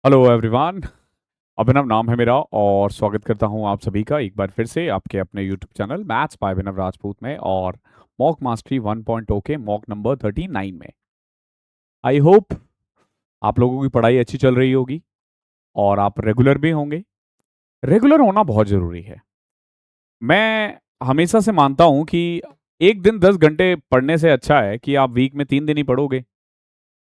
Hello everyone. अभिनव नाम है मेरा और स्वागत करता हूं आप सभी का एक बार फिर से आपके अपने यूट्यूब चैनल मैथ्स बाय अभिनव राजपूत में और मॉक मास्टरी 1.0 के मॉक नंबर 39 में। आई होप आप लोगों की पढ़ाई अच्छी चल रही होगी और आप रेगुलर भी होंगे। रेगुलर होना बहुत ज़रूरी है। मैं हमेशा से मानता हूं कि एक दिन 10 घंटे पढ़ने से अच्छा है कि आप वीक में 3 दिन ही पढ़ोगे,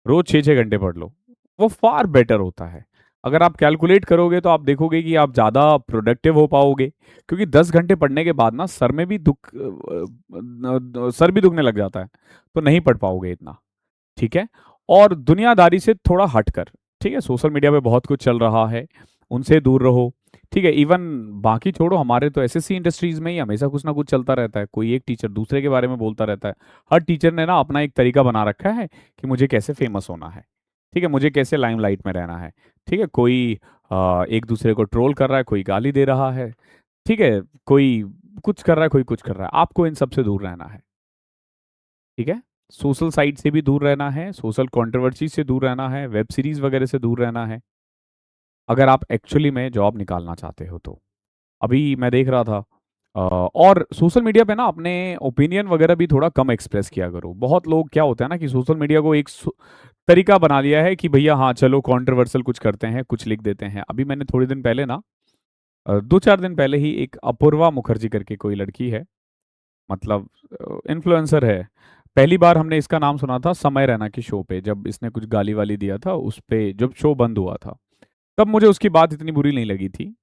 रोज 6-6 घंटे पढ़ लो, वो फार बेटर होता है। अगर आप कैलकुलेट करोगे तो आप देखोगे कि आप ज़्यादा प्रोडक्टिव हो पाओगे, क्योंकि 10 घंटे पढ़ने के बाद ना सर में भी सर भी दुखने लग जाता है, तो नहीं पढ़ पाओगे इतना। ठीक है। और दुनियादारी से थोड़ा हटकर, ठीक है, सोशल मीडिया पे बहुत कुछ चल रहा है, उनसे दूर रहो। ठीक है, इवन बाकी छोड़ो, हमारे तो एसएससी इंडस्ट्रीज में ही हमेशा कुछ ना कुछ चलता रहता है, कोई एक टीचर दूसरे के बारे में बोलता रहता है। हर टीचर ने ना अपना एक तरीका बना रखा है कि मुझे कैसे फेमस होना है। ठीक है, मुझे कैसे लाइमलाइट में रहना है। ठीक है, कोई एक दूसरे को ट्रोल कर रहा है, कोई गाली दे रहा है। ठीक है, कोई कुछ कर रहा है, कोई कुछ कर रहा है, आपको इन सब से दूर रहना है। ठीक है, सोशल साइट से भी दूर रहना है, सोशल कंट्रोवर्सी से दूर रहना है, वेब सीरीज वगैरह से दूर रहना है, अगर आप एक्चुअली में जॉब निकालना चाहते हो तो। अभी मैं देख रहा था और सोशल मीडिया पे ना अपने ओपिनियन वगैरह भी थोड़ा कम एक्सप्रेस किया करो। बहुत लोग क्या होता है ना कि सोशल मीडिया को एक तरीका बना लिया है कि भैया हाँ चलो कंट्रोवर्शियल कुछ करते हैं, कुछ लिख देते हैं। अभी मैंने थोड़े दिन पहले ना 2-4 दिन पहले ही एक अपूर्वा मुखर्जी करके कोई लड़की है, मतलब इन्फ्लुएंसर है। पहली बार हमने इसका नाम सुना था समय रैना के शो पे, जब इसने कुछ गाली वाली दिया था उस पे, जब शो बंद हुआ था। तब मुझे उसकी बात इतनी बुरी नहीं लगी थी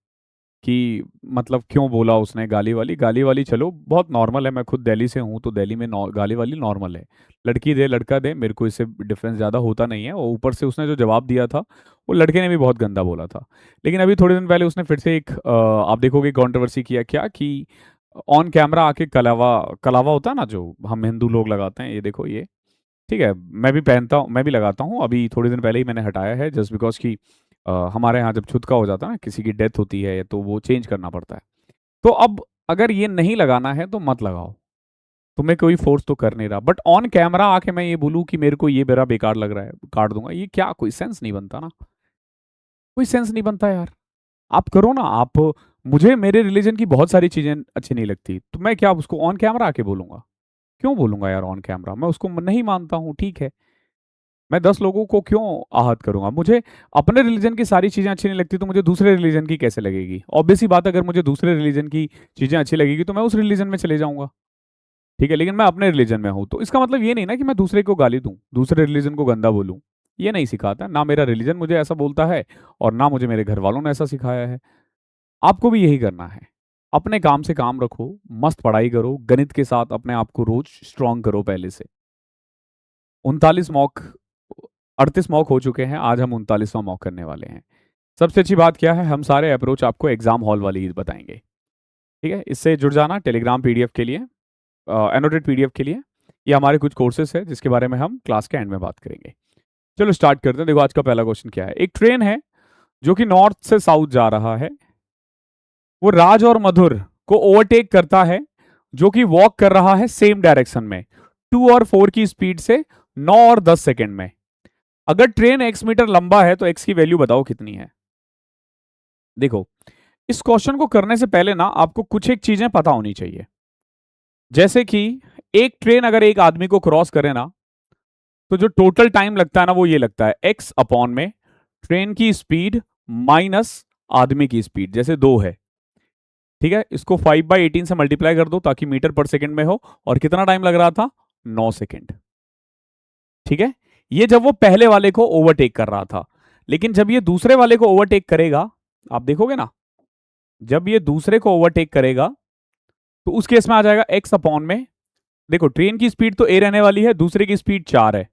कि मतलब क्यों बोला उसने गाली वाली। गाली वाली चलो बहुत नॉर्मल है, मैं खुद दिल्ली से हूँ तो दिल्ली में गाली वाली नॉर्मल है। लड़की दे लड़का दे, मेरे को इससे डिफरेंस ज़्यादा होता नहीं है। और ऊपर से उसने जो जवाब दिया था वो लड़के ने भी बहुत गंदा बोला था। लेकिन अभी थोड़े दिन पहले उसने फिर से एक आप देखोगे कंट्रोवर्सी किया क्या कि ऑन कैमरा आके कलावा, कलावा होता है ना जो हम हिंदू लोग लगाते हैं, ये देखो ये। ठीक है, मैं भी पहनता हूँ, मैं भी लगाता हूँ। अभी थोड़े दिन पहले ही मैंने हटाया है जस्ट बिकॉज कि हमारे यहाँ जब छुतका हो जाता है ना, किसी की डेथ होती है, तो वो चेंज करना पड़ता है। तो अब अगर ये नहीं लगाना है तो मत लगाओ, तुम्हें कोई फोर्स तो कर नहीं रहा। बट ऑन कैमरा आके मैं ये बोलूँ कि मेरे को ये मेरा बेकार लग रहा है, काट दूंगा, ये क्या कोई सेंस नहीं बनता ना। कोई सेंस नहीं बनता यार। आप करो ना आप। मुझे मेरे रिलीजन की बहुत सारी चीजें अच्छी नहीं लगती, तो मैं क्या उसको ऑन कैमरा आके बोलूंगा? क्यों बोलूंगा यार ऑन कैमरा? मैं उसको नहीं मानता हूँ, ठीक है। मैं 10 लोगों को क्यों आहत करूंगा? मुझे अपने रिलीजन की सारी चीजें अच्छी नहीं लगती तो मुझे दूसरे रिलीजन की कैसे लगेगी? ऑब्वियस ही बात है, अगर मुझे दूसरे रिलीजन की चीजें अच्छी लगेगी तो मैं उस रिलीजन में चले जाऊंगा। ठीक है, लेकिन मैं अपने रिलीजन में हूं तो इसका मतलब ये नहीं ना कि मैं दूसरे को गाली दूं, दूसरे रिलीजन को गंदा बोलूं। ये नहीं सिखाता ना मेरा रिलीजन मुझे ऐसा बोलता है, और ना मुझे मेरे घर वालों ने ऐसा सिखाया है। आपको भी यही करना है। अपने काम से काम रखो, मस्त पढ़ाई करो, गणित के साथ अपने आप को रोज स्ट्रांग करो पहले से। 39 मॉक, 38 मॉक हो चुके हैं, आज हम 39वां मॉक करने वाले हैं। सबसे अच्छी बात क्या है, हम सारे अप्रोच आपको एग्जाम हॉल वाली ही बताएंगे। ठीक है, इससे जुड़ जाना टेलीग्राम पीडीएफ के लिए, एनोटेड पीडीएफ के लिए। ये हमारे कुछ कोर्सेस है जिसके बारे में हम क्लास के एंड में बात करेंगे। चलो स्टार्ट करते हैं। देखो आज का पहला क्वेश्चन क्या है। एक ट्रेन है जो कि नॉर्थ से साउथ जा रहा है, वो राज और मधुर को ओवरटेक करता है जो कि वॉक कर रहा है सेम डायरेक्शन में 2 और 4 की स्पीड से 9 और 10 सेकेंड में। अगर ट्रेन x मीटर लंबा है तो x की वैल्यू बताओ कितनी है? देखो, इस क्वेश्चन को करने से पहले ना आपको कुछ एक चीजें पता होनी चाहिए। जैसे कि एक ट्रेन अगर एक आदमी को क्रॉस करे ना, तो जो टोटल टाइम लगता है ना वो ये लगता है x अपॉन में ट्रेन की स्पीड माइनस आदमी की स्पीड, जैसे 2 है। ठीक है, इसको 5/18 से मल्टीप्लाई कर दो ताकि मीटर पर सेकंड में हो। और कितना टाइम लग रहा था? 9 सेकेंड। ठीक है, ये जब वो पहले वाले को ओवरटेक कर रहा था। लेकिन जब ये दूसरे वाले को ओवरटेक करेगा, आप देखोगे ना, जब ये दूसरे को ओवरटेक करेगा तो उस केस में आ जाएगा x अपॉन में, देखो ट्रेन की स्पीड तो a रहने वाली है, दूसरे की स्पीड 4 है,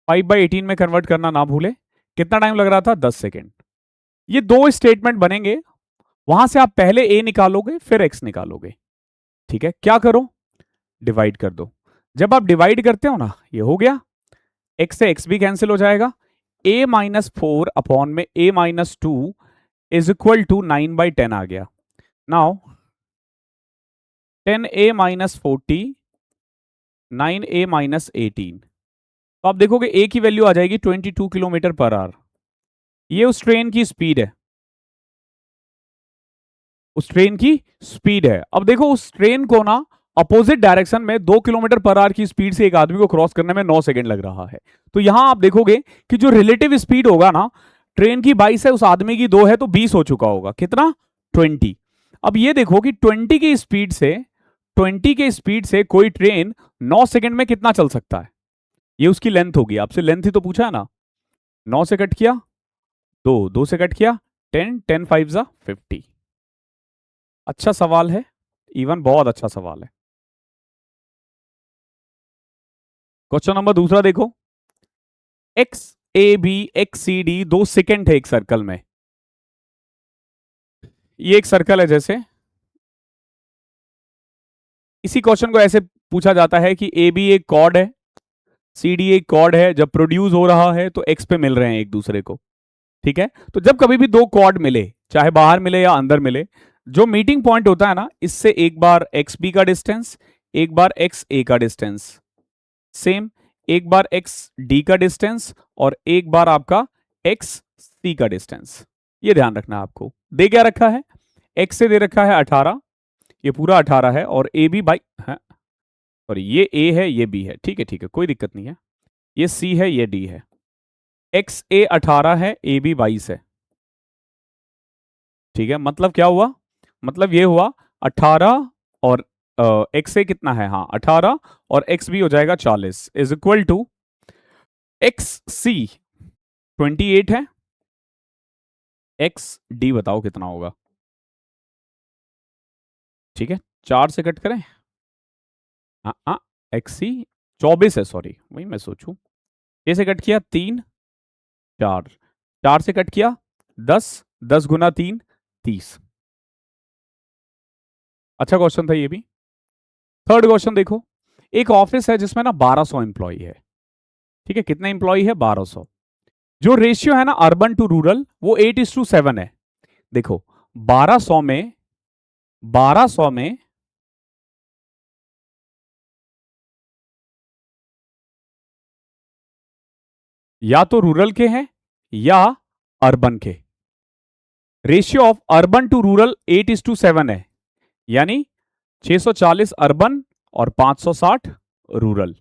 5/18 में कन्वर्ट करना ना भूले। कितना टाइम लग रहा था? 10 सेकेंड। ये दो स्टेटमेंट बनेंगे, वहां से आप पहले a निकालोगे फिर x निकालोगे। ठीक है, क्या करो? डिवाइड कर दो। जब आप डिवाइड करते हो ना, ये हो गया, x से x भी कैंसिल हो जाएगा। a-4 अपॉन में a-2 इज इक्वल टू 9/10 आ गया। Now 10a-40, 9a-18। तो आप देखोगे a की वैल्यू आ जाएगी 22 किलोमीटर पर आवर। ये उस ट्रेन की स्पीड है, उस ट्रेन की स्पीड है। अब देखो उस ट्रेन को ना अपोजिट डायरेक्शन में 2 किलोमीटर पर आवर की स्पीड से एक आदमी को क्रॉस करने में 9 सेकंड लग रहा है। तो यहां आप देखोगे कि जो रिलेटिव स्पीड होगा ना, ट्रेन की 22 है, उस आदमी की 2 है, तो 20 हो चुका होगा। कितना? 20। अब ये देखो कि 20 के स्पीड से कोई ट्रेन 9 सेकंड में कितना चल सकता है। ये उसकी लेंथ होगी। आपसे लेंथ ही तो पूछा है ना। 9 से कट किया, 2 से कट किया 10, 10 5 जा 50। अच्छा सवाल है, इवन बहुत अच्छा सवाल है। क्वेश्चन नंबर दूसरा देखो। X A B X C D 2 second है एक सर्कल में। ये एक सर्कल है जैसे, इसी क्वेश्चन को ऐसे पूछा जाता है कि ए बी एक कॉर्ड है, सी डी एक कॉर्ड है, जब प्रोड्यूस हो रहा है तो एक्स पे मिल रहे हैं एक दूसरे को। ठीक है, तो जब कभी भी दो कॉर्ड मिले, चाहे बाहर मिले या अंदर मिले, जो मीटिंग पॉइंट होता है ना, इससे एक बार एक्स बी का डिस्टेंस, एक बार एक्स ए का डिस्टेंस, सेम एक बार एक्स डी का डिस्टेंस, और एक बार आपका एक्स सी का डिस्टेंस। ये ध्यान रखना है आपको। दे क्या रखा है? एक्स से दे रखा है 18, ये पूरा 18 है, और ए बी बाई है, सॉरी ये ए है ये बी है, ठीक है ठीक है, कोई दिक्कत नहीं है। ये सी है ये डी है। एक्स ए 18 है, ए बी 22 है। ठीक है, मतलब क्या हुआ? मतलब ये हुआ 18 और एक्स ए कितना है, हाँ 18, और एक्स बी हो जाएगा 40, इज इक्वल टू एक्स सी 28 है, एक्स डी बताओ कितना होगा। ठीक है, 4 से कट करें, हाँ हाँ, एक्स सी 24 है, सॉरी वही मैं सोचूं। 6 से कट किया 3, 4, 4 से कट किया 10, 10 गुना 3 30। अच्छा क्वेश्चन था ये भी। थर्ड क्वेश्चन देखो। एक ऑफिस है जिसमें ना 1200 एम्प्लॉय है। ठीक है, कितने एम्प्लॉय है? 1200। जो रेशियो है ना अर्बन टू रूरल, वो 8:7 है। देखो 1200 में, 1200 में या तो रूरल के हैं या अर्बन के। Ratio of urban to rural 8:7 है, यानी 640 अर्बन और 560 रूरल।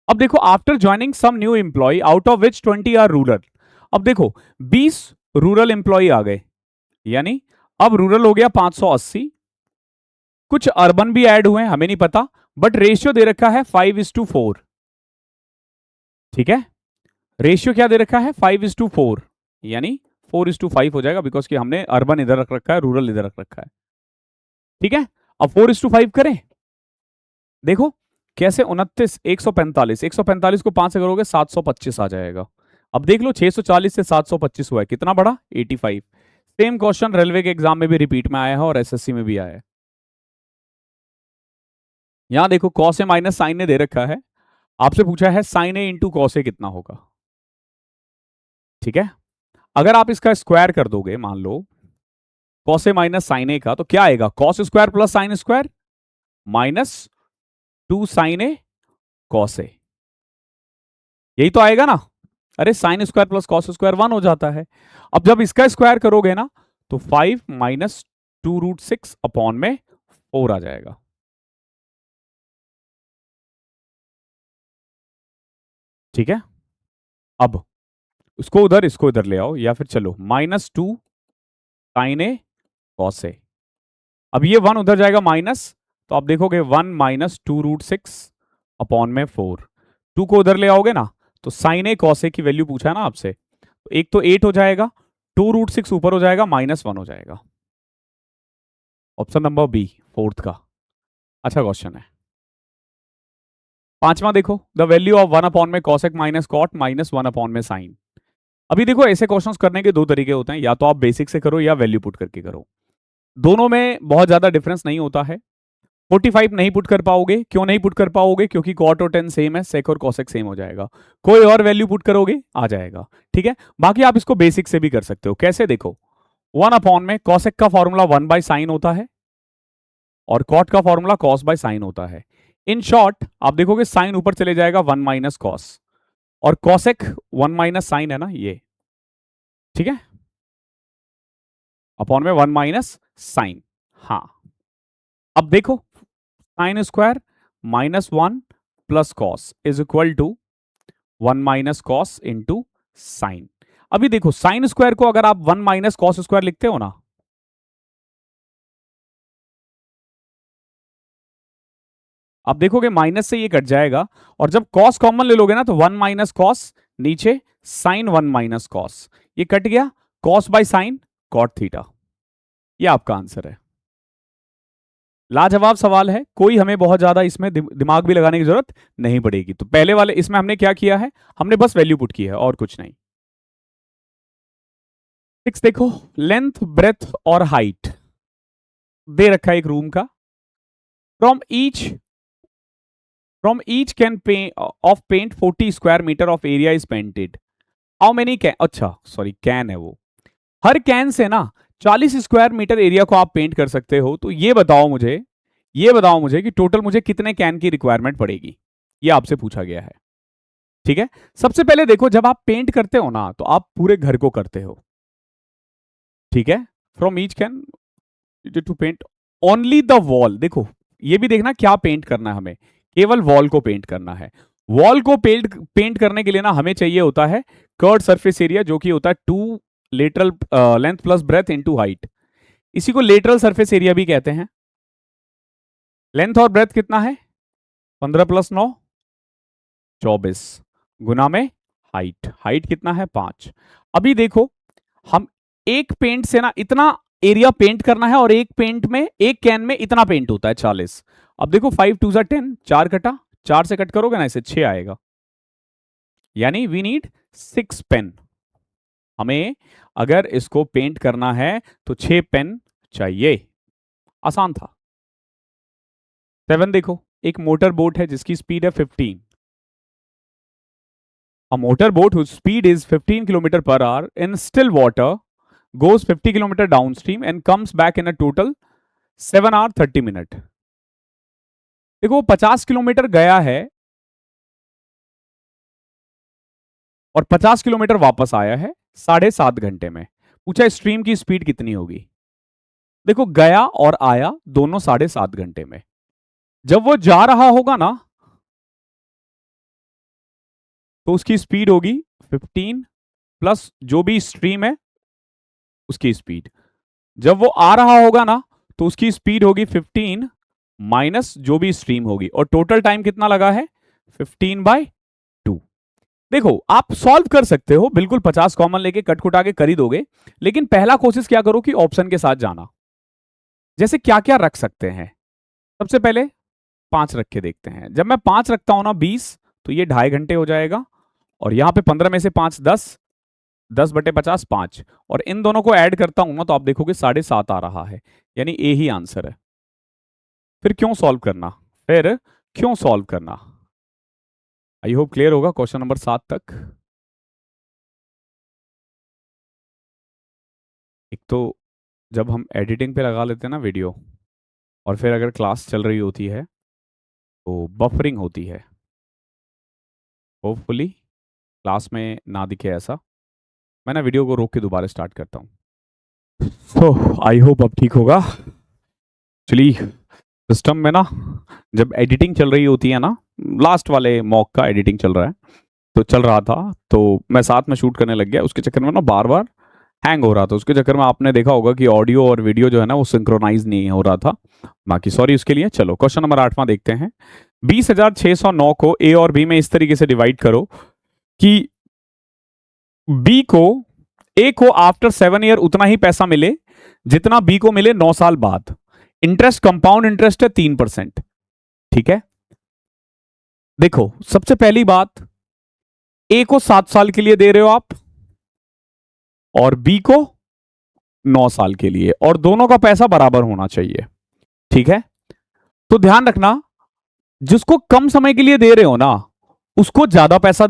अब देखो after joining some new employ out of which 20 are rural. अब देखो 20 रूरल एम्प्लॉय आ गए, यानी अब रूरल हो गया 580, कुछ अर्बन भी ऐड हुए हमें नहीं पता, बट रेशियो दे रखा है 5:4। ठीक है, रेशियो क्या दे रखा है? 5:4, यानी 4:5 हो जाएगा, बिकॉज कि हमने अर्बन इधर रख रखा है, रूरल इधर रख रखा है। ठीक है, अब 4:5 करें। देखो कैसे, 29, 145, 145 को 5 से करोगे 725 आ जाएगा। अब देख लो 640 से 725 हुआ है, कितना बड़ा? 85। सेम क्वेश्चन रेलवे के एग्जाम में भी रिपीट में आया है और एसएससी में भी आया है। यहां देखो कॉस ए माइनस साइन ए दे रखा है, आपसे पूछा है sign A into cos A कितना होगा। ठीक है, अगर आप इसका स्क्वायर कर दोगे, मान लो cos A minus sine A का, तो क्या आएगा? Cos square plus sine square minus 2 sine A cos A, यही तो आएगा ना। अरे sine square plus cos square 1 हो जाता है। अब जब इसका स्क्वायर करोगे ना, तो 5 माइनस 2√6 अपॉन में 4 आ जाएगा। ठीक है, अब उसको उधर इसको इधर ले आओ, या फिर चलो -2 साइन ए कॉस ए। अब ये 1 उधर जाएगा माइनस, तो आप देखोगे 1 माइनस 2√6 अपॉन में 4। 2 को उधर ले आओगे ना, तो साइन ए कॉस ए की वैल्यू पूछा है ना आपसे, तो एक तो 8 हो जाएगा, 2√6 ऊपर हो जाएगा, -1 हो जाएगा। ऑप्शन नंबर बी, फोर्थ का। अच्छा क्वेश्चन है। पांचवा देखो, द वैल्यू ऑफ 1 अपॉन में cosec minus cot minus 1 upon में साइन। अभी देखो ऐसे क्वेश्चंस करने के दो तरीके होते हैं, या तो आप बेसिक से करो या वैल्यू पुट करके करो। दोनों में बहुत ज्यादा डिफरेंस नहीं होता है। 45 नहीं पुट कर पाओगे, क्यों नहीं पुट कर पाओगे? क्योंकि कॉट और टेन सेम है, सेक और कॉसेक सेम हो जाएगा। कोई और वैल्यू पुट करोगे आ जाएगा। ठीक है, बाकी आप इसको बेसिक से भी कर सकते हो। कैसे? देखो 1 अपॉन में कॉसेक का फॉर्मूला 1 बाई साइन होता है, और कॉट का फॉर्मूला कॉस बाय साइन होता है। इन शॉर्ट आप देखोगे साइन ऊपर चले जाएगा 1 माइनस कॉस, और कॉसेक 1 माइनस साइन है ना ये, ठीक है, अपॉन में 1 माइनस साइन। हाँ, अब देखो sine square minus 1 plus cos is equal to 1 minus cos into sine. अभी देखो साइन स्क्वायर को अगर आप 1 माइनस कॉस स्क्वायर लिखते हो ना, आप देखोगे माइनस से ये कट जाएगा, और जब कॉस कॉमन ले लोगे ना तो 1 माइनस कॉस, नीचे साइन 1 माइनस कॉस, ये कट गया, cos by sine cot theta. ये आपका आंसर है। लाजवाब सवाल है, कोई हमें बहुत ज्यादा इसमें दिमाग भी लगाने की जरूरत नहीं पड़ेगी। तो पहले वाले इसमें हमने क्या किया है, हमने बस वैल्यू पुट की है और कुछ नहीं। 6 देखो, लेंथ ब्रेथ और हाइट दे रखा है एक रूम का। From each can of paint 40 square metre of area is painted, how many can, अच्छा सॉरी कैन है वो, हर कैन से ना 40 स्क्वायर मीटर एरिया को आप पेंट कर सकते हो। तो ये बताओ मुझे कि टोटल मुझे कितने कैन की रिक्वायरमेंट पड़ेगी, ये आपसे पूछा गया है। ठीक है, सबसे पहले देखो जब आप पेंट करते हो ना तो आप पूरे घर को करते हो। ठीक है, from each can to paint only the wall. देखो ये भी देखना क्या पेंट करना है, हमें केवल वॉल को पेंट करना है। वॉल को पेंट करने के लिए ना हमें चाहिए होता है कर्ड सरफेस एरिया, जो कि होता है 2 lateral length plus breadth into height. इसी को लेटरल सरफेस एरिया भी कहते हैं। लेंथ और ब्रेथ कितना है, 15 प्लस 9 24 गुना में हाइट, हाइट कितना है 5। अभी देखो हम एक पेंट से ना इतना एरिया पेंट करना है, और एक पेंट में एक कैन में इतना पेंट होता है 40। अब देखो 5 2 10, 4 कटा, 4 से कट करोगे ना इसे 6 आएगा, यानी वी नीड 6 पेन। हमें अगर इसको पेंट करना है तो 6 पेन चाहिए। आसान था। 7 देखो, एक मोटर बोट है जिसकी स्पीड है 15। A motorboat whose speed is 15 km per hour in still water goes 50 km downstream and comes back in a total 7 hour 30 minute। देखो 50 किलोमीटर गया है और 50 किलोमीटर वापस आया है 7.5 घंटे में। पूछा स्ट्रीम की स्पीड कितनी होगी। देखो गया और आया दोनों 7.5 घंटे में। जब वो जा रहा होगा ना तो उसकी स्पीड होगी 15 प्लस जो भी स्ट्रीम है उसकी स्पीड। जब वो आ रहा होगा ना तो उसकी स्पीड होगी 15 माइनस जो भी स्ट्रीम होगी, और टोटल टाइम कितना लगा है 15/2। देखो आप सॉल्व कर सकते हो बिल्कुल, 50 कॉमन लेके कट कुटा के कर ही दोगे, लेकिन पहला कोशिश क्या करो कि ऑप्शन के साथ जाना। जैसे क्या क्या रख सकते हैं, सबसे पहले 5 रख के देखते हैं। जब मैं 5 रखता हूं ना 20, तो ये 2.5 घंटे हो जाएगा, और यहां पे 15 में से 5 10, 10/50 5, और इन दोनों को ऐड करता हूं ना तो आप देखोगे 7.5 आ रहा है, यानी ए ही आंसर है। फिर क्यों सॉल्व करना, आई होप क्लियर होगा क्वेश्चन नंबर 7 तक। एक तो जब हम एडिटिंग पे लगा लेते हैं ना वीडियो, और फिर अगर क्लास चल रही होती है तो बफरिंग होती है। होपफुली क्लास में ना दिखे ऐसा। मैं ना वीडियो को रोक के दोबारा स्टार्ट करता हूँ। तो आई होप अब ठीक होगा। चलिए, सिस्टम में ना जब एडिटिंग चल रही होती है ना, लास्ट वाले मॉक का एडिटिंग चल रहा है, तो चल रहा था तो मैं साथ में शूट करने लग गया, उसके चक्कर में ना बार बार हैंग हो रहा था। उसके चक्कर में आपने देखा होगा कि ऑडियो और वीडियो जो है ना वो सिंक्रोनाइज नहीं हो रहा था। बाकी सॉरी उसके लिए। चलो क्वेश्चन नंबर 8वां देखते हैं। 20,609 को ए और बी में इस तरीके से डिवाइड करो कि ए को आफ्टर 7 ईयर उतना ही पैसा मिले जितना बी को मिले 9 साल बाद। इंटरेस्ट कंपाउंड इंटरेस्ट है 3%। ठीक है, देखो सबसे पहली बात, ए को 7 साल के लिए दे रहे हो आप और बी को 9 साल के लिए, और दोनों का पैसा बराबर होना चाहिए। ठीक है, तो ध्यान रखना जिसको कम समय के लिए दे रहे हो ना उसको ज्यादा पैसा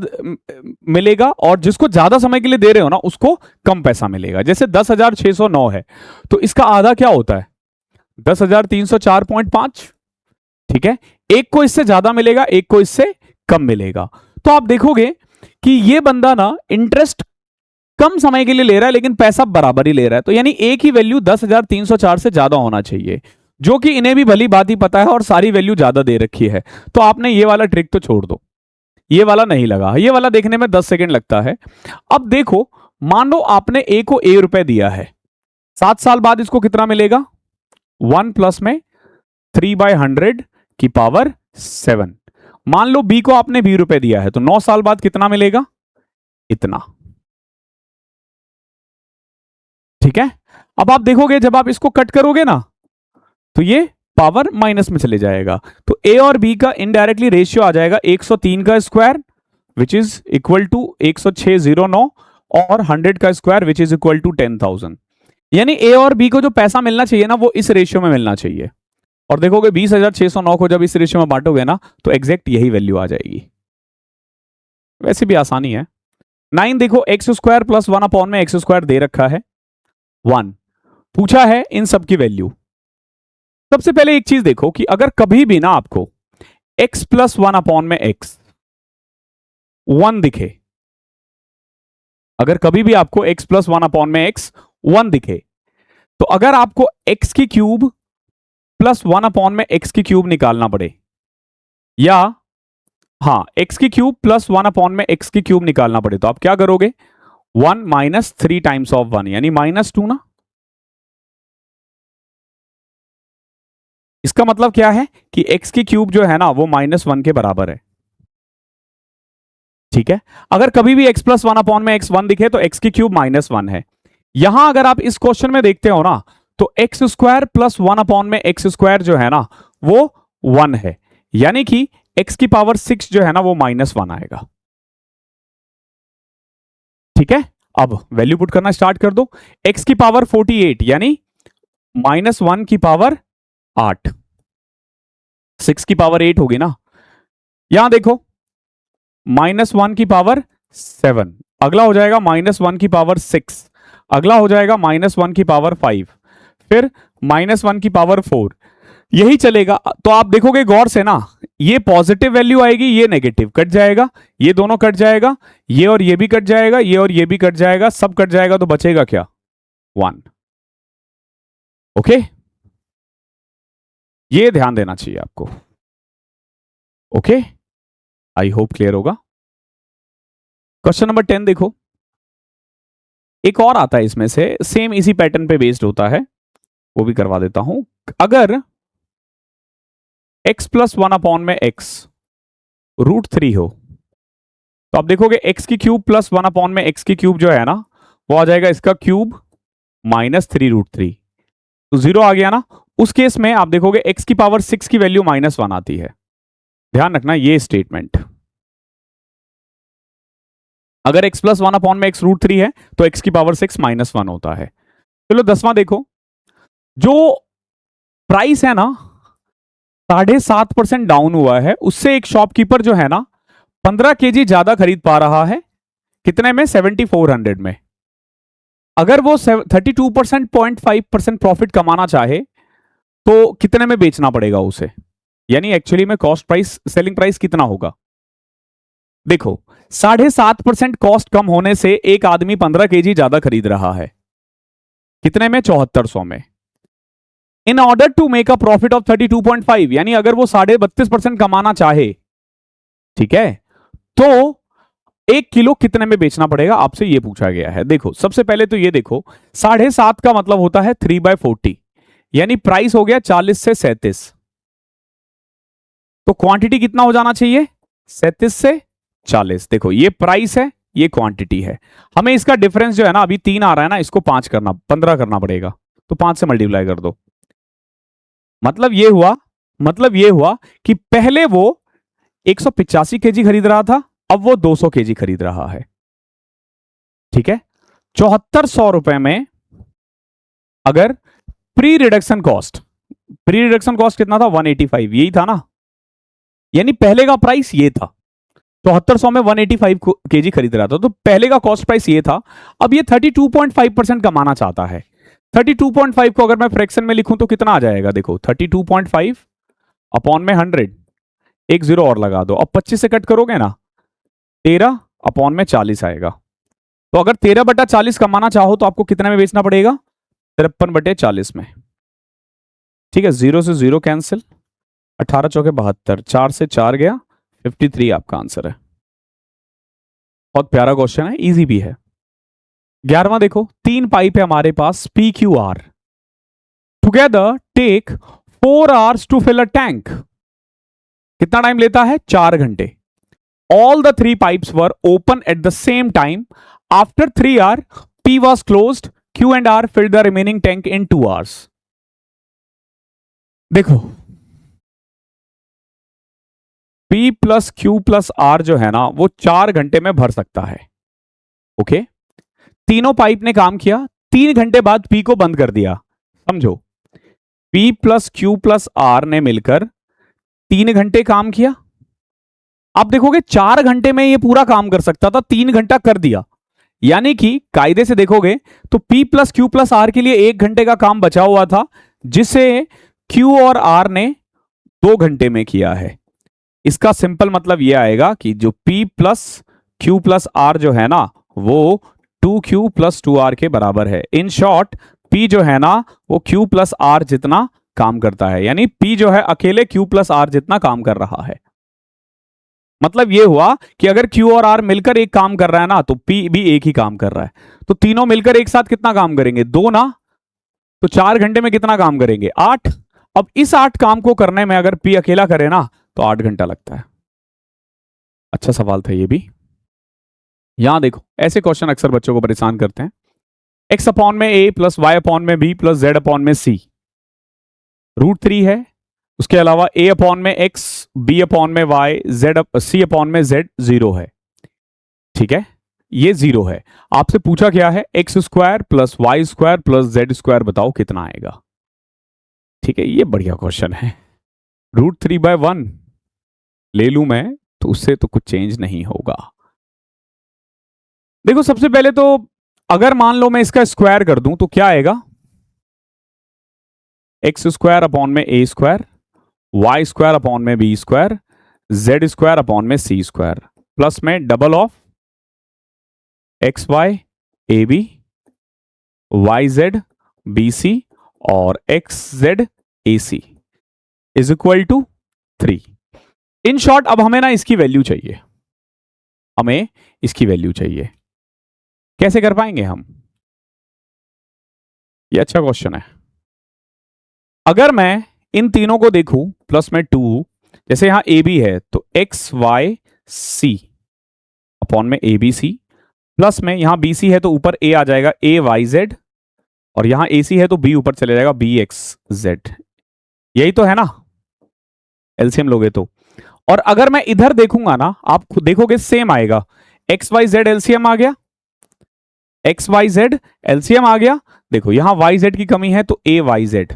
मिलेगा, और जिसको ज्यादा समय के लिए दे रहे हो ना उसको कम पैसा मिलेगा। जैसे 10,609 है तो इसका आधा क्या होता है 10,304.5। ठीक है, एक को इससे ज्यादा मिलेगा, एक को इससे कम मिलेगा। तो आप देखोगे कि ये बंदा ना इंटरेस्ट कम समय के लिए ले रहा है लेकिन पैसा बराबर ही ले रहा है, तो यानी एक ही वैल्यू 10,304 से ज्यादा होना चाहिए, जो कि इन्हें भी भली बात ही पता है और सारी वैल्यू ज्यादा दे रखी है। तो आपने ये वाला ट्रिक तो छोड़ दो, ये वाला नहीं लगा, ये वाला देखने में 10 सेकंड लगता है। अब देखो, मान लो आपने ए को ए रुपए दिया है, 7 साल बाद इसको कितना मिलेगा, 1 प्लस में 3/100 की पावर 7। मान लो बी को आपने बी रुपए दिया है, तो 9 साल बाद कितना मिलेगा, इतना। ठीक है, अब आप देखोगे जब आप इसको कट करोगे ना, तो ये पावर माइनस में चले जाएगा, तो ए और बी का इनडायरेक्टली रेशियो आ जाएगा 103 का square which is equal to 10609 और 100 का square which is equal to 10,000। यानी ए और बी को जो पैसा मिलना चाहिए ना, वो इस रेशियो में मिलना चाहिए। और देखोगे 20,609 को जब इस रेशियो में बांटोगे ना, तो एग्जैक्ट यही वैल्यू आ जाएगी। वैसे भी आसानी है। 9 देखो, एक्स स्क्वायर प्लस 1 अपॉन में एक्स स्क्वायर दे रखा है 1, पूछा है इन सब की वैल्यू। सबसे पहले एक चीज देखो कि अगर कभी भी ना आपको x प्लस 1 अपॉन में x 1 दिखे, अगर कभी भी आपको x प्लस 1 अपॉन में x 1 दिखे, तो अगर आपको x की क्यूब प्लस 1 अपॉन में x की क्यूब निकालना पड़े, या हाँ x की क्यूब प्लस 1 अपॉन में x की क्यूब निकालना पड़े, तो आप क्या करोगे, 1 माइनस 3 टाइम्स ऑफ 1 यानी -2 ना। इसका मतलब क्या है कि x की क्यूब जो है ना वो -1 के बराबर है। ठीक है, अगर कभी भी x प्लस 1 अपॉन में x 1 दिखे तो x की क्यूब -1 है। यहां अगर आप इस क्वेश्चन में देखते हो ना, तो एक्स स्क्वायर प्लस 1 अपॉन में एक्स स्क्वायर जो है ना वो 1 है, यानी कि x की पावर 6 जो है ना वो -1 आएगा। ठीक है, अब वैल्यू पुट करना स्टार्ट कर दो। x की पावर 48 यानी -1 की पावर 8, 6 की पावर 8 होगी ना। यहां देखो -1 की पावर 7, अगला हो जाएगा -1 की पावर 6, अगला हो जाएगा -1 की पावर 5, फिर -1 की पावर 4, यही चलेगा। तो आप देखोगे गौर से ना, ये पॉजिटिव वैल्यू आएगी, ये नेगेटिव कट जाएगा, ये दोनों कट जाएगा, ये और ये भी कट जाएगा, ये और ये भी कट जाएगा, सब कट जाएगा, तो बचेगा क्या, 1। ओके, ये ध्यान देना चाहिए आपको। ओके, आई होप क्लियर होगा। क्वेश्चन नंबर 10 देखो, एक और आता है इसमें से, सेम इसी पैटर्न पे बेस्ड होता है, वो भी करवा देता हूं। अगर x प्लस 1 अपॉन में x √3 हो, तो आप देखोगे x की क्यूब प्लस 1 अपॉन में x की क्यूब जो है ना वो आ जाएगा इसका क्यूब -3√3, तो 0 आ गया ना। उस केस में आप देखोगे x की पावर 6 की वैल्यू -1 आती है। ध्यान रखना ये स्टेटमेंट, अगर x प्लस 1 अपॉन में x √3 है तो x की पावर 6 -1 होता है। चलो 10वां देखो, जो प्राइस है ना 7.5% डाउन हुआ है, उससे एक शॉपकीपर जो है ना 15 केजी ज्यादा खरीद पा रहा है, कितने में, 7400 में। अगर वो 32% 0.5% प्रॉफिट कमाना चाहे तो कितने में बेचना पड़ेगा उसे, यानी एक्चुअली में कॉस्ट प्राइस, सेलिंग प्राइस कितना होगा। देखो 7.5% कॉस्ट कम होने से एक आदमी 15 केजी ज्यादा खरीद रहा है, कितने में, 7400 में। In order to make a profit of 32.5, यानी अगर वो 32.5% कमाना चाहे, ठीक है, तो 1 किलो कितने में बेचना पड़ेगा, आपसे ये पूछा गया है। देखो सबसे पहले तो ये देखो, 7.5 का मतलब होता है 3/40, यानी प्राइस हो गया 40 से 37, तो क्वांटिटी कितना हो जाना चाहिए, 37 से 40। देखो ये प्राइस है, ये क्वांटिटी है, हमें इसका डिफरेंस जो है ना अभी 3 आ रहा है ना, इसको 15 करना पड़ेगा, तो 5 से मल्टीप्लाई कर दो। मतलब ये हुआ कि पहले वो 185 केजी खरीद रहा था, अब वो 200 केजी खरीद रहा है। ठीक है, 7400 रुपए में अगर प्री रिडक्शन कॉस्ट कितना था, 185, यही था ना, यानी पहले का प्राइस ये था, 7400 में 185 केजी खरीद रहा था, तो पहले का कॉस्ट प्राइस ये था। अब ये 32.5% कमाना चाहता है। 32.5 को अगर मैं फ्रैक्शन में लिखूं तो कितना आ जाएगा, देखो 32.5 अपॉन में 100, एक 0 और लगा दो, अब 25 से कट करोगे ना 13 अपॉन में 40 आएगा। तो अगर 13/40 कमाना चाहो तो आपको कितने में बेचना पड़ेगा? 53/40 में। ठीक है, 0 से 0 कैंसिल, 18 चौके 72, 4 से 4 गया, 53 आपका आंसर है। बहुत प्यारा क्वेश्चन है, इजी भी है। 11वां देखो, 3 पाइप है हमारे पास PQR, together take 4 hours to fill a tank. कितना टाइम लेता है? 4 घंटे। All the 3 pipes were open at the same time. After 3 hours P was closed, Q and R filled the remaining tank in 2 hours। देखो P plus Q plus R जो है ना वो 4 घंटे में भर सकता है। ओके, तीनों पाइप ने काम किया, 3 घंटे बाद P को बंद कर दिया। समझो, P plus Q plus R ने मिलकर 3 घंटे काम किया। आप देखोगे 4 घंटे में ये पूरा काम कर सकता था, 3 घंटा कर दिया। यानी कि कायदे से देखोगे तो P plus Q plus R के लिए 1 घंटे का काम बचा हुआ था, जिसे Q और R ने 2 घंटे में किया है। इसका सिंपल मतलब यह आएगा कि जो P plus Q plus R जो है ना वो 2Q प्लस 2R के बराबर है। इन शॉर्ट P जो है ना वो Q प्लस R जितना काम करता है, यानी P जो है अकेले Q प्लस R जितना काम कर रहा है। मतलब यह हुआ कि अगर Q और R मिलकर एक काम कर रहा है ना तो P भी एक ही काम कर रहा है। तो तीनों मिलकर एक साथ कितना काम करेंगे? 2 ना, तो 4 घंटे में कितना काम करेंगे? 8। अब इस 8 काम को करने में अगर P अकेला करे ना तो 8 घंटा लगता है। अच्छा सवाल था ये भी। यहां देखो, ऐसे क्वेश्चन अक्सर बच्चों को परेशान करते हैं। x अपॉन में a प्लस y अपॉन में b प्लस z अपॉन में c, √3 है। उसके अलावा a अपॉन में x, b अपॉन में y, c अपॉन में z 0 है। ठीक है, ये 0 है। आपसे पूछा क्या है? x square plus Y square plus Z square बताओ कितना आएगा। ठीक है, ये बढ़िया क्वेश्चन है। √3/1 ले लूं मैं तो उससे तो कुछ चेंज नहीं होगा। देखो सबसे पहले तो अगर मान लो मैं इसका स्क्वायर कर दूं तो क्या आएगा? एक्स स्क्वायर अपॉन में A square, Y square upon में B square, Z square upon में सी स्क्वायर, प्लस में double of X Y A B, Y Z B C और X Z A C is equal to 3। In short अब हमें ना इसकी value चाहिए, हमें इसकी वैल्यू चाहिए। कैसे कर पाएंगे हम? ये अच्छा क्वेश्चन है। अगर मैं इन तीनों को देखूं प्लस में 2, जैसे यहां ए बी है तो एक्स वाई सी अपॉन में ए बी सी, प्लस में यहां बी सी है तो ऊपर ए आ जाएगा ए वाई जेड, और यहां ए सी है तो बी ऊपर चले जाएगा बी एक्स जेड। यही तो है ना, एलसीएम लोगे तो। और अगर मैं इधर देखूंगा ना आप खुद देखोगे सेम आएगा, एक्स वाई जेड एलसीएम आ गया, एक्स वाई जेड एलसीएम आ गया। देखो यहां वाई जेड की कमी है तो ए वाई जेड,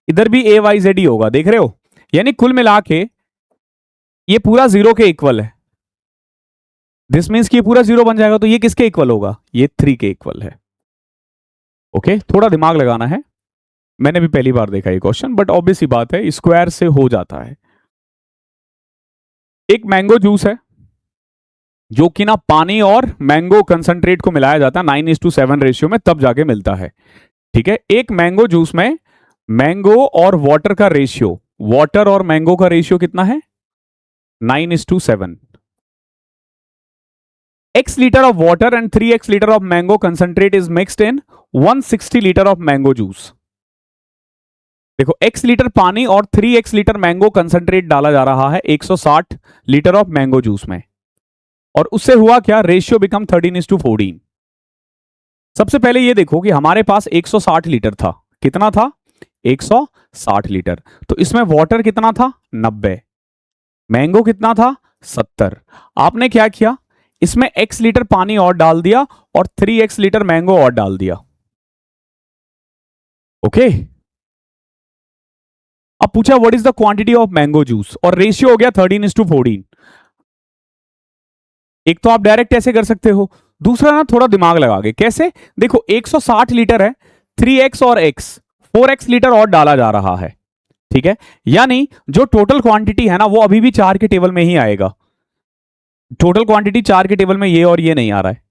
इधर भी ए वाई जेड ही होगा, देख रहे हो। यानी कुल मिला के ये पूरा 0 के इक्वल है। दिस मीन्स कि ये पूरा 0 बन जाएगा, तो ये किसके इक्वल होगा? ये 3 के इक्वल है। ओके, थोड़ा दिमाग लगाना है। मैंने भी पहली बार देखा ये क्वेश्चन, बट ऑब्वियस ही बात है स्क्वायर से हो जाता है। एक मैंगो जूस है जो कि ना पानी और मैंगो कंसंट्रेट को मिलाया जाता है 9:7 रेशियो में, तब जाके मिलता है। ठीक है, एक मैंगो जूस में मैंगो और वाटर का रेशियो, वाटर और मैंगो का रेशियो कितना है? 9:7। x liter of water and 3x liter of mango concentrate is mixed in 160 liter of mango juice। देखो x लीटर पानी और 3x लीटर मैंगो कंसंट्रेट डाला जा रहा है 160 लीटर ऑफ मैंगो जूस में, और उससे हुआ क्या? Ratio become 13:14। सबसे पहले ये देखो कि हमारे पास 160 लीटर था। कितना था? 160 लीटर। तो इसमें वाटर कितना था? 90। मैंगो कितना था? 70। आपने क्या किया? इसमें x लीटर पानी और डाल दिया और 3x लीटर मैंगो और डाल दिया। ओके, अब पूछा what is the quantity of mango juice, और रेशियो हो गया 13:14। एक तो आप डायरेक्ट ऐसे कर सकते हो, दूसरा ना थोड़ा दिमाग लगा के। कैसे? देखो 160 लीटर है, 3x और x 4x लीटर और डाला जा रहा है। ठीक है, यानी जो टोटल क्वांटिटी है ना वो अभी भी 4 के टेबल में ही आएगा। टोटल क्वांटिटी 4 के टेबल में ये और ये नहीं आ रहा है।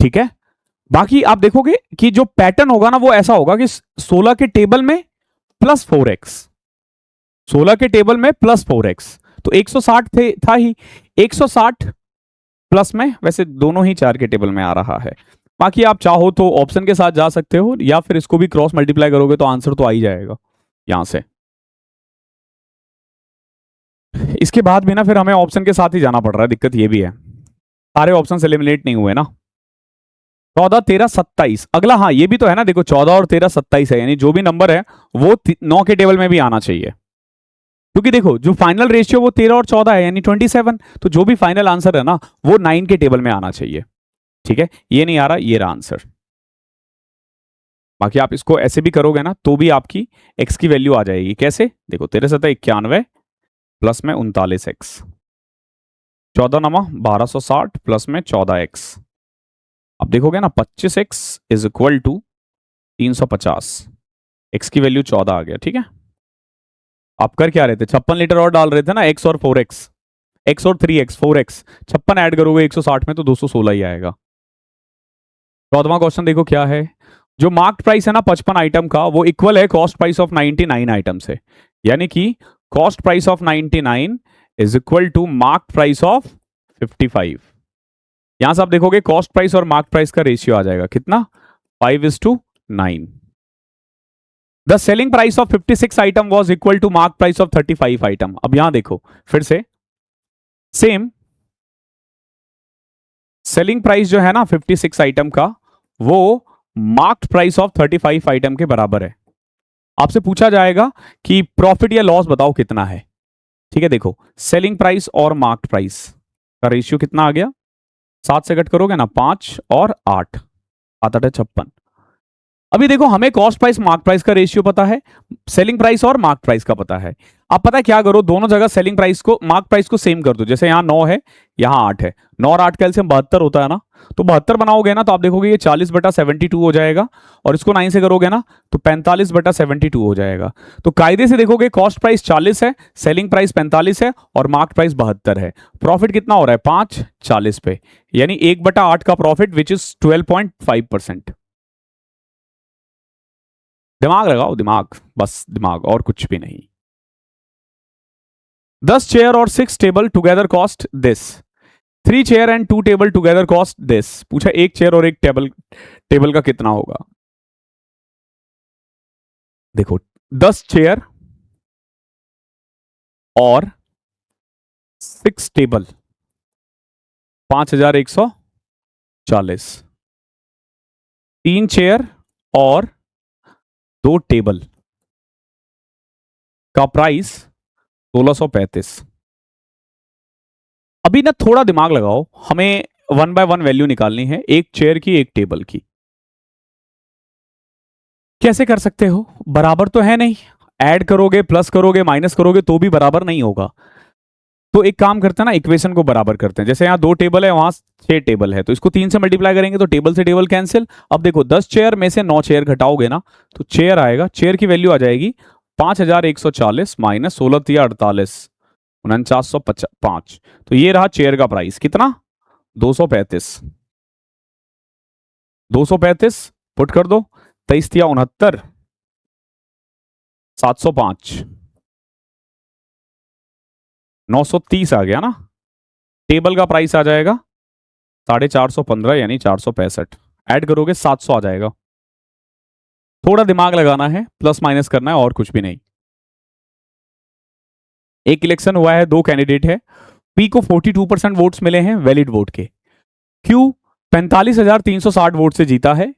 ठीक है। बाकी आप देखोगे कि जो पैटर्न होगा ना वो ऐसा होगा कि 16 के टेबल में प्लस 4x, 16 के टेबल में प्लस 4x, तो 160 था ही, 160 प्लस में, वैसे दोनों ही 4 के टेबल में आ रहा है। बाकी आप चाहो तो ऑप्शन के साथ जा सकते हो या फिर इसको भी क्रॉस मल्टीप्लाई करोगे तो आंसर तो आ ही जाएगा यहां से। इसके बाद भी ना फिर हमें ऑप्शन के साथ ही जाना पड़ रहा है, दिक्कत ये भी है, सारे ऑप्शन एलिमिनेट नहीं हुए ना। 14, 13, 27 अगला, हाँ ये भी तो है ना, देखो 14 और 13 27 है, यानी जो भी नंबर है वो 9 के टेबल में भी आना चाहिए, क्योंकि देखो जो फाइनल रेशियो वो 13 और 14 है यानी 27, तो जो भी फाइनल आंसर है ना वो 9 के टेबल में आना चाहिए। ठीक है, ये नहीं आ रहा, ये रहा आंसर। बाकी आप इसको ऐसे भी करोगे ना तो भी आपकी x की वैल्यू आ जाएगी। कैसे, देखो 13 7 91 प्लस में 39x, 14 नमा 1260 प्लस में 14x। अब देखोगे ना 25x is equal to 350, x की वैल्यू 14 आ गया। ठीक है, आप कर क्या रहे थे, 56 लीटर और डाल रहे थे ना, x और 4x, x और 3x 4x, 56 ऐड करोगे 160 में तो 216 ही आएगा। 14वां क्वेश्चन देखो क्या है, जो मार्क प्राइस है ना 55 आइटम का वो इक्वल है कॉस्ट प्राइस ऑफ 99 आइटम से, यानी कि cost price of 99 is equal to mark price of 55। यहां से आप देखोगे कॉस्ट प्राइस और मार्क प्राइस का रेशियो आ जाएगा कितना, 5:9। The selling price of 56 item was equal to mark price of 35 item. अब यहां देखो फिर से सेम, सेलिंग प्राइस जो है ना 56 आइटम का वो मार्क्ड प्राइस ऑफ 35 आइटम के बराबर है। आपसे पूछा जाएगा कि प्रॉफिट या लॉस बताओ कितना है। ठीक है, देखो सेलिंग प्राइस और मार्क्ड प्राइस का रेशियो कितना आ गया, 7 से कट करोगे ना 5 और 8, 7 8 56। अभी देखो हमें कॉस्ट प्राइस मार्क प्राइस का रेशियो पता है, सेलिंग प्राइस और मार्क प्राइस का पता है। अब पता है क्या करो, दोनों जगह सेलिंग प्राइस को मार्क प्राइस को सेम कर दो, जैसे यहाँ 9 है यहाँ 8 है, 9 और 8 का एलसीएम 72 होता है ना, तो 72 बनाओगे ना तो आप देखोगे ये 40/72 हो जाएगा, और इसको 9 से करोगे ना तो 45/72 हो जाएगा। तो कायदे से देखोगे कॉस्ट प्राइस 40 है, सेलिंग प्राइस 45 है और मार्क प्राइस 72 है। प्रॉफिट कितना हो रहा है 5 40 पे, यानी 1/8 का प्रॉफिट विच इज 12.5%। दिमाग लगाओ, दिमाग, बस दिमाग और कुछ भी नहीं। 10 चेयर और 6 table together cost this, 3 chair and 2 table together cost this. पूछा एक चेयर और एक टेबल का कितना होगा। देखो 10 चेयर और 6 टेबल 5140, 3 चेयर और 2 टेबल का प्राइस 1635। अभी ना थोड़ा दिमाग लगाओ, हमें 1 बाय 1 वैल्यू निकालनी है, एक चेयर की एक टेबल की। कैसे कर सकते हो, बराबर तो है नहीं, ऐड करोगे प्लस करोगे माइनस करोगे तो भी बराबर नहीं होगा। तो एक काम करते हैं ना, इक्वेशन को बराबर करते हैं। जैसे यहाँ 2 टेबल है वहां 6 टेबल है, तो इसको 3 से मल्टीप्लाई करेंगे तो टेबल से टेबल कैंसिल। अब देखो 10 चेयर में से 9 चेयर घटाओगे ना तो चेयर आएगा, चेयर की वैल्यू आ जाएगी 5140 माइनस 16 3 48 4905। तो ये रहा चेयर का प्राइस कितना, 235। 235 पुट कर दो, 23 3 69 705 930 आ गया ना। टेबल का प्राइस आ जाएगा 415 यानी 465, ऐड करोगे 700 आ जाएगा। थोड़ा दिमाग लगाना है, प्लस माइनस करना है और कुछ भी नहीं। एक इलेक्शन हुआ है, 2 कैंडिडेट है, पी को 42% वोट्स मिले हैं वैलिड वोट के, क्यू 45,360 वोट से जीता है,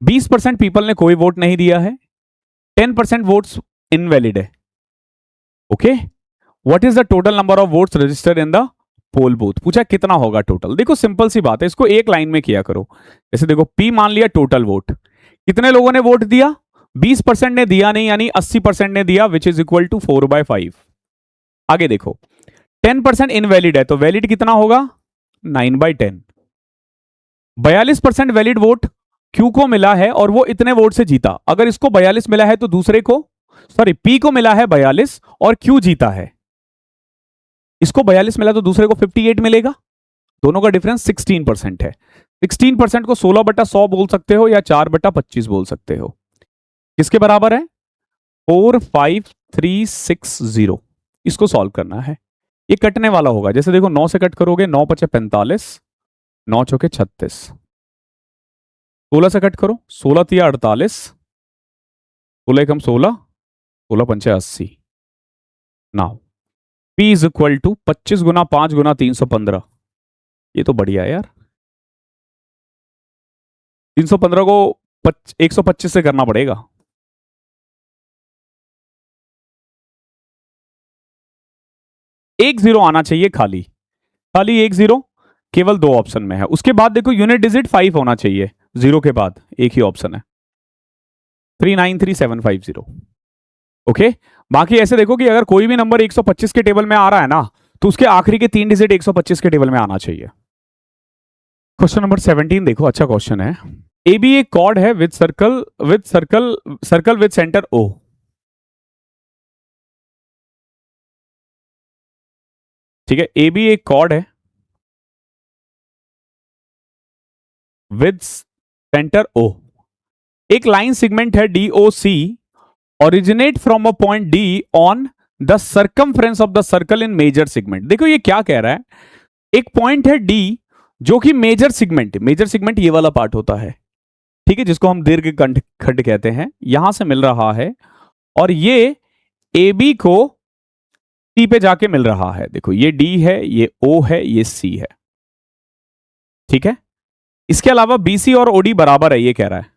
20% पीपल ने कोई वोट नहीं दिया है, 10% वोट्स इनवैलिड है। Okay, what is the total number of votes registered in the poll booth. पूछा कितना होगा टोटल। देखो सिंपल सी बात है, इसको एक लाइन में किया करो। जैसे देखो पी मान लिया टोटल वोट, कितने लोगों ने वोट दिया, 20% ने दिया नहीं, यानी 80% ने दिया, विच इज इक्वल टू 4/5। आगे देखो 10% इनवैलिड है, तो वैलिड कितना होगा 9/10। 42% वैलिड वोट क्यू को मिला है और वो इतने वोट से जीता। अगर इसको 42 मिला है तो दूसरे को, सॉरी पी को मिला है 42 और क्यू जीता है, इसको 42 मिला तो दूसरे को 58 मिलेगा, दोनों का डिफरेंस 16% है। 16% को 16/100 बोल सकते हो या 4/25 बोल सकते हो। किसके बराबर है? 45360। इसको सॉल्व करना है। ये कटने वाला होगा, जैसे देखो 9 से कट करोगे, 9 पचे 45, 9 चौके 36। 16 से कट करो, 16 तिया 48, 16 कम 16, 16 पंचे 80। Now P is equal to 25 गुना 5 गुना 315। ये तो बढ़िया है यार। 315 को 125 से करना पड़ेगा। एक जीरो आना चाहिए, खाली खाली एक जीरो, केवल दो ऑप्शन में है। उसके बाद देखो यूनिट डिजिट 5 होना चाहिए, जीरो के बाद एक ही ऑप्शन है, 393750। ओके, बाकी ऐसे देखो कि अगर कोई भी नंबर 125 के टेबल में आ रहा है ना, तो उसके आखिरी के 3 डिजिट 125 के टेबल में आना चाहिए। क्वेश्चन नंबर 17 देखो, अच्छा क्वेश्चन है। ए बी एक कॉर्ड है with circle with centre O. ठीक है, ए बी एक कॉर्ड है विद सेंटर ओ। एक लाइन सेगमेंट है D O C, originate from a point D on the circumference of the circle in major segment. देखो ये क्या कह रहा है, एक पॉइंट है डी जो कि मेजर सेगमेंट ये वाला पार्ट होता है, ठीक है, जिसको हम दीर्घ खंड कहते हैं, यहां से मिल रहा है, और ये ए बी को सी पे जाके मिल रहा है। देखो ये डी है, ये ओ है, ये सी है। ठीक है, इसके अलावा बीसी और ओडी बराबर है, ये कह रहा है।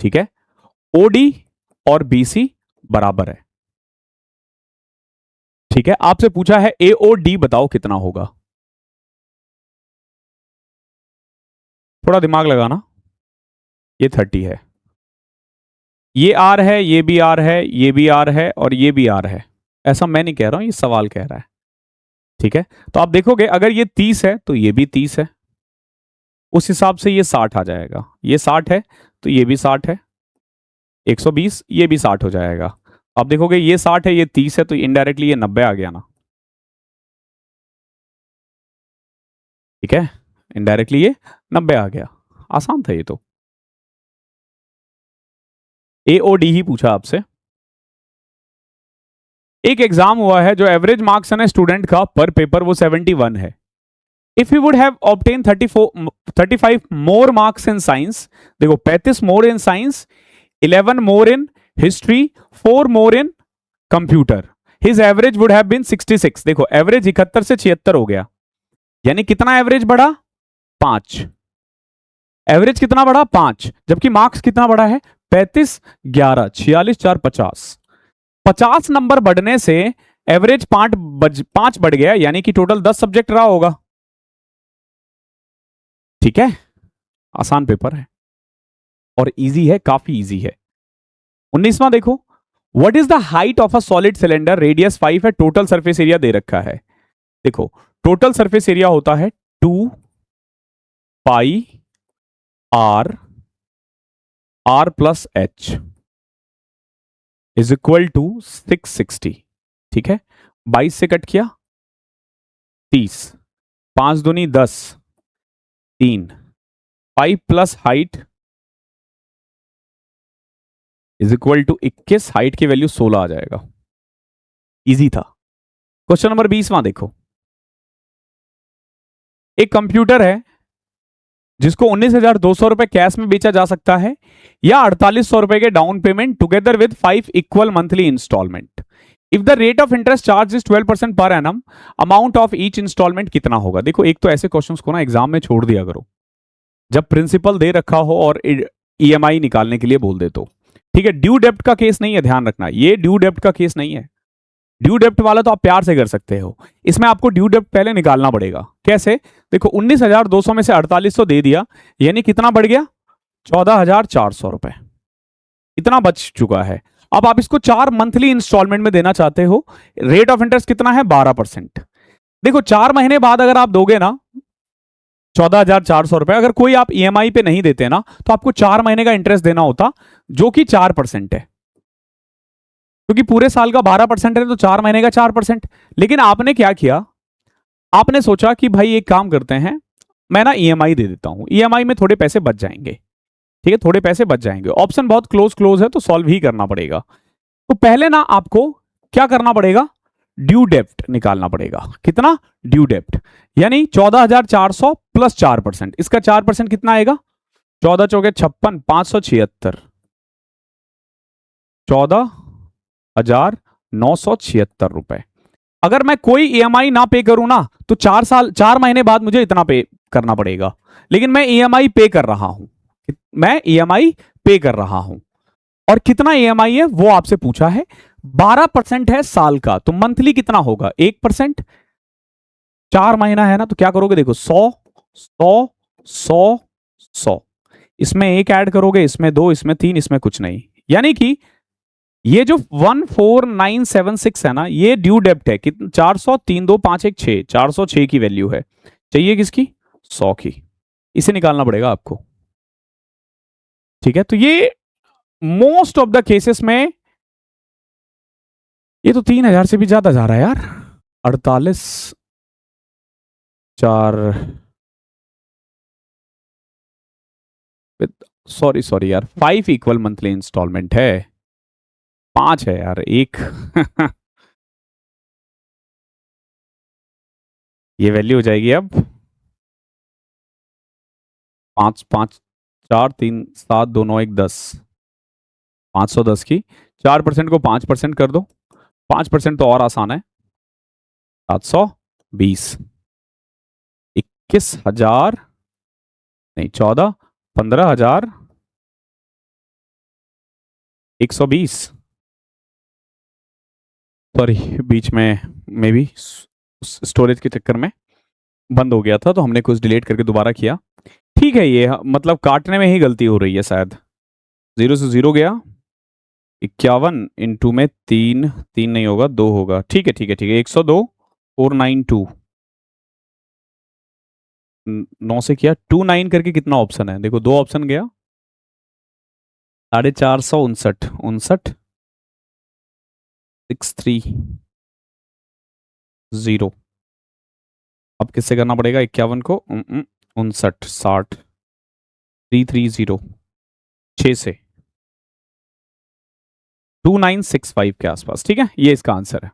ठीक है, ओडी और बीसी बराबर है। ठीक है, आपसे पूछा है एओडी बताओ कितना होगा। थोड़ा दिमाग लगाना। ये 30 है, ये आर है, ये भी आर है, ये भी आर है, और ये भी आर है। ऐसा मैं नहीं कह रहा हूं, ये सवाल कह रहा है। ठीक है, तो आप देखोगे अगर ये 30 है तो ये भी 30 है, उस हिसाब से ये 60 आ जाएगा। ये 60 है तो ये भी 60 है, 120, ये भी 60 हो जाएगा। आप देखोगे ये 60 है, ये 30 है, तो इनडायरेक्टली ये 90 आ गया ना। ठीक है, इनडायरेक्टली ये 90 आ गया। आसान था ये तो। एओडी ही पूछा आपसे। एक एग्जाम हुआ है जो एवरेज मार्क्स है ना स्टूडेंट का पर पेपर वो 71 है। If you would have obtain 35 more marks in science, देखो 35 more in science, 11 more in history, 4 more in computer, his average would have been 66। देखो एवरेज 71 से 76 हो गया, यानी कितना एवरेज बढ़ा? 5। एवरेज कितना बढ़ा? 5, जबकि मार्क्स कितना बढ़ा है? 35 11 46 4 50। 50 नंबर बढ़ने से एवरेज 5 बढ़ गया, यानी कि टोटल 10 सब्जेक्ट रहा होगा। ठीक है, आसान पेपर है और इजी है, काफी इजी है। 19वां देखो, what is the height of a solid cylinder, radius 5 है, टोटल सरफेस एरिया दे रखा है। देखो टोटल सरफेस एरिया होता है 2 pi R plus H is equal to 660। ठीक है, 22 से कट किया 30, 5 दूनी 10, 3, 5 प्लस height is equal to 21, height की वैल्यू 16 आ जाएगा। इजी था। क्वेश्चन नंबर 20वां देखो, एक कंप्यूटर है जिसको 19,200 रुपए कैश में बेचा जा सकता है या 4,800 रुपए के down payment together with 5 equal monthly instalment. If the rate of interest charge is 12% पर annum, amount of each instalment कितना होगा। देखो एक तो ऐसे क्वेश्चंस को ना एग्जाम में छोड़ दिया करो, जब प्रिंसिपल दे रखा हो और ईएमआई निकालने के लिए बोल दे तो। ठीक है, ड्यू डेप्ट का केस नहीं है, ध्यान रखना, ये ड्यू डेप्ट का केस नहीं है। ड्यू डेप्ट वाला तो आप प्यार से कर सकते हो, इसमें आपको ड्यू डेप्ट पहले निकालना पड़ेगा। कैसे? देखो 19,200 में से 4,800 दे दिया, यानी कितना बढ़ गया? 14,400 रुपए, इतना बच चुका है। अब आप इसको 4 मंथली इंस्टॉलमेंट में देना चाहते हो, रेट ऑफ इंटरेस्ट कितना है? 12%। देखो 4 महीने बाद अगर आप दोगे ना 14,400 रुपए, अगर कोई आप ईएमआई पे नहीं देते ना, तो आपको 4 महीने का इंटरेस्ट देना होता, जो कि 4% है, क्योंकि पूरे साल का 12% है तो 4 महीने का 4%। लेकिन आपने क्या किया, आपने सोचा कि भाई एक काम करते हैं, मैं ना ईएमआई दे देता हूं, ईएमआई में थोड़े पैसे बच जाएंगे, ठीक है, थोड़े पैसे बच जाएंगे। ऑप्शन बहुत क्लोज है तो सॉल्व ही करना पड़ेगा। तो पहले ना आपको क्या करना पड़ेगा, ड्यू डेप्ट निकालना पड़ेगा। कितना, ड्यू डेप्ट, यानी 14,400 प्लस 4%, इसका 4% कितना आएगा, 14 चौके 56, 576, 14,976 रुपए। अगर मैं कोई ईएमआई ना पे करूं ना तो 4 महीने बाद मुझे इतना पे करना पड़ेगा, लेकिन मैं ईएमआई पे कर रहा हूं, मैं ईएमआई पे कर रहा हूं। और कितना ईएमआई है वो आपसे पूछा है, 12% है साल का, तो मंथली कितना होगा, 1%, 4 महीना है ना, तो क्या करोगे, देखो 100 100 100 100, इसमें एक ऐड करोगे, इसमें 2, इसमें 3, इसमें कुछ नहीं, यानी कि ये जो 14976 है ना, ये ड्यू डेप्ट है, कितना, 400, 3, 2, 5, 1, 6, 406 की वैल्यू है। चाहिए किसकी, 100 की, इसे निकालना पड़ेगा आपको, ठीक है। तो ये मोस्ट ऑफ द केसेस में, ये तो 3,000 से भी ज्यादा जा रहा है यार, 48 4, सॉरी यार, 5 इक्वल मंथली इंस्टॉलमेंट है, 5 है यार, एक ये वैल्यू हो जाएगी अब 5 5 4 3 7 2 9 1 10, 510 की 4% को 5% कर दो, 5% तो और आसान है, 720, 21,000 नहीं, 14, 15,120, सॉरी बीच में मे बी स्टोरेज के चक्कर में बंद हो गया था, तो हमने कुछ डिलीट करके दोबारा किया। ठीक है, ये मतलब काटने में ही गलती हो रही है शायद, 0 से 0 गया, 51 इंटू में 3 नहीं होगा, 2 होगा, ठीक है 102 492, 9 से किया 29 करके, कितना ऑप्शन है, देखो 2 ऑप्शन गया, 459 630। अब किससे करना पड़ेगा, 51 को 59 60 330 6 से 2965 के आसपास, ठीक है, ये इसका आंसर है।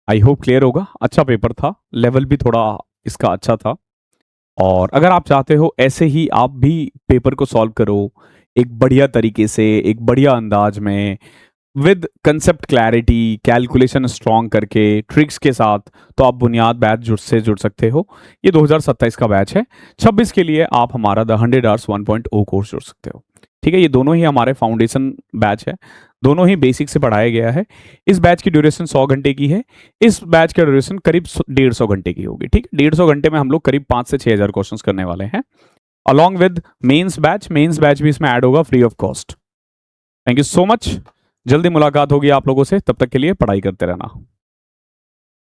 आई होप क्लियर होगा, अच्छा पेपर था, लेवल भी थोड़ा इसका अच्छा था। और अगर आप चाहते हो ऐसे ही आप भी पेपर को सॉल्व करो एक बढ़िया तरीके से, एक बढ़िया अंदाज में, with concept clarity, calculation strong करके, ट्रिक्स के साथ, तो आप बुनियाद बैच से जुड़ सकते हो। ये 2027 का बैच है। 26 के लिए आप हमारा द 100 Hours 1.0 कोर्स जुड़ सकते हो, ठीक है। ये दोनों ही हमारे फाउंडेशन बैच है, दोनों ही बेसिक से पढ़ाया गया है। इस बैच की ड्यूरेशन 100 घंटे की है, इस बैच का ड्यूरेशन करीब 150 घंटे की होगी, ठीक है। 150 घंटे में हम लोग करीब 5 से 6,000 क्वेश्चंस करने वाले हैं, अलॉन्ग विद मेंस बैच भी इसमें ऐड होगा free of cost. Thank you so much, जल्दी मुलाकात होगी आप लोगों से, तब तक के लिए पढ़ाई करते रहना।